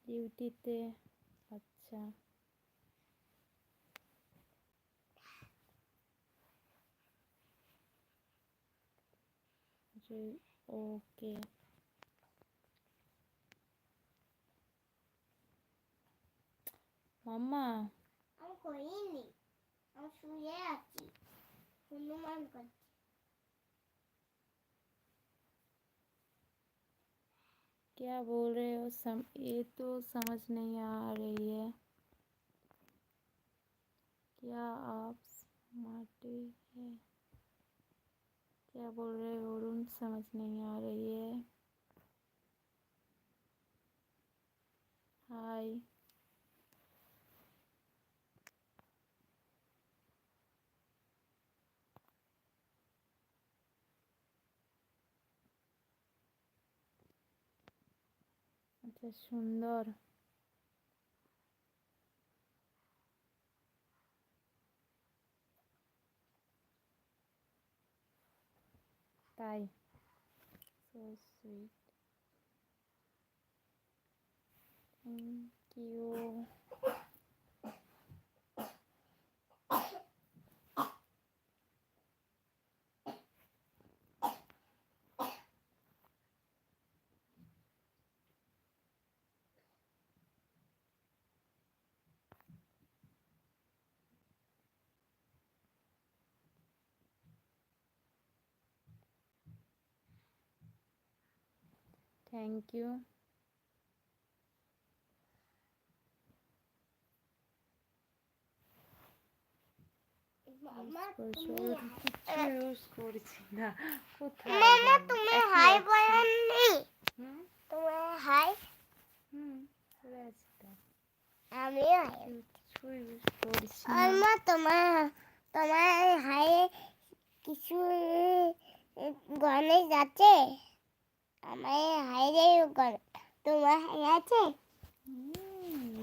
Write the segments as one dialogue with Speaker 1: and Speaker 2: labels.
Speaker 1: ডিউটিতে। আচ্ছা, ওকে। মাম্মা,
Speaker 2: আমি করিনি, আমি শুয়ে আছি, হনুমান করছি।
Speaker 1: क्या बोल रहे हो? ये तो समझ नहीं आ रही है। क्या आप स्मार्टी है? क्या बोल रहे हो अरुण? समझ नहीं आ रही है। हाय। अच्छा, सुंदर। ताई, so sweet. Thank you. Thank you.
Speaker 2: মামা
Speaker 1: ইউজ করছি না, কোথায়
Speaker 2: মামা তুমি হাই বলেননি, তুমি হাই।
Speaker 1: করে আছি তো,
Speaker 2: আমিও হাই।
Speaker 1: কিছু ইউজ করছি না।
Speaker 2: মামা তোমার তোমার হাই কিছু গণেশ আছে? আমার হাই রে গণেশ, তোমার হাই আছে?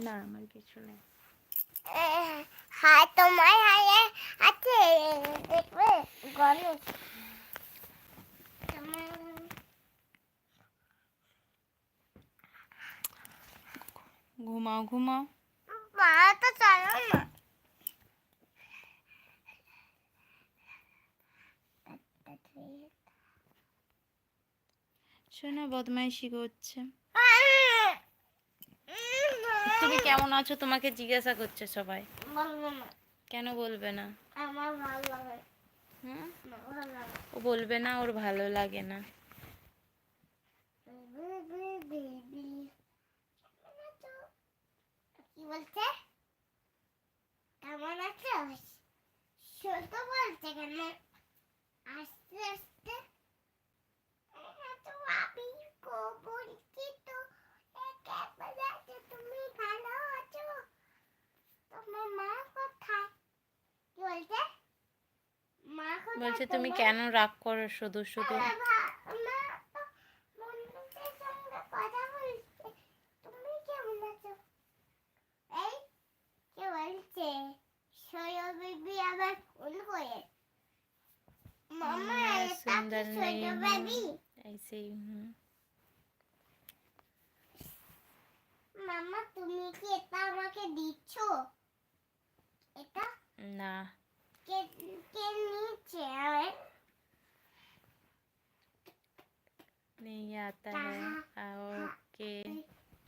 Speaker 1: না, আমার কিছু নেই।
Speaker 2: হাই তোমার হাই আছে, দেখবে গণেশ।
Speaker 1: ঘুমাও ঘুমাও।
Speaker 2: মা তো চলো না।
Speaker 1: শোনো, বদমাইশি করছে। তুমি কেমন আছো তোমাকে জিজ্ঞাসা করছে সবাই।
Speaker 2: বলবো না।
Speaker 1: কেন বলবে না?
Speaker 2: আমার ভালো লাগে।
Speaker 1: ও বলবে না ওর ভালো লাগে না।
Speaker 2: কি বলছে? কেমন আছো? ছোট বলছে কেন? আস্তে আস্তে তো আমি বলছি তো, কেমন আছো তুমি, ভালো আছো? তোমার মা কোথায়? কি বলছে? মা কোথায়?
Speaker 1: বলছে তুমি কেন রাগ করো শুধু শুধু।
Speaker 2: মা তো বন্ধুদের সঙ্গে কথা বলছে, তুমি কেমন আছো? এই কে বলছে? সোয়া বেবি আবার ফোন করে। মামা এটা কি সোয়া বেবি?
Speaker 1: ऐसे ही हूँ।
Speaker 2: মামা তুমি কি এটা আমাকে দিচ্ছ? এটা
Speaker 1: না,
Speaker 2: কে কে নিচে আয়?
Speaker 1: नहीं आता है। ओके।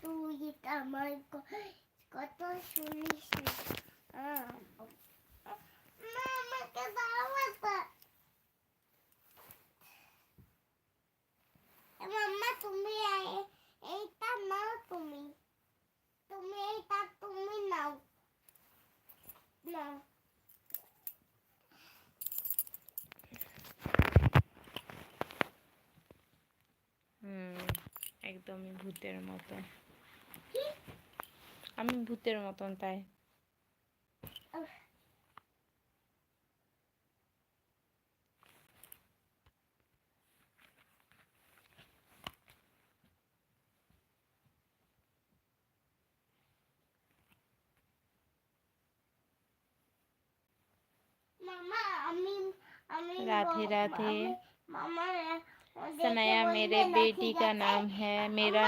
Speaker 2: তুই এটা আমার কত শুনিস না। মামাকে দাও এটা। মাম্মা তুমি এইটা নাও, তুমি তুমি এইটা তুমি নাও নাও।
Speaker 1: একদমই ভূতের মতন। আমি ভূতের মতন তাই।
Speaker 2: मामा
Speaker 1: राधे राधे।
Speaker 2: मामा
Speaker 1: सनाया मेरे बेटी का नाम है, मेरा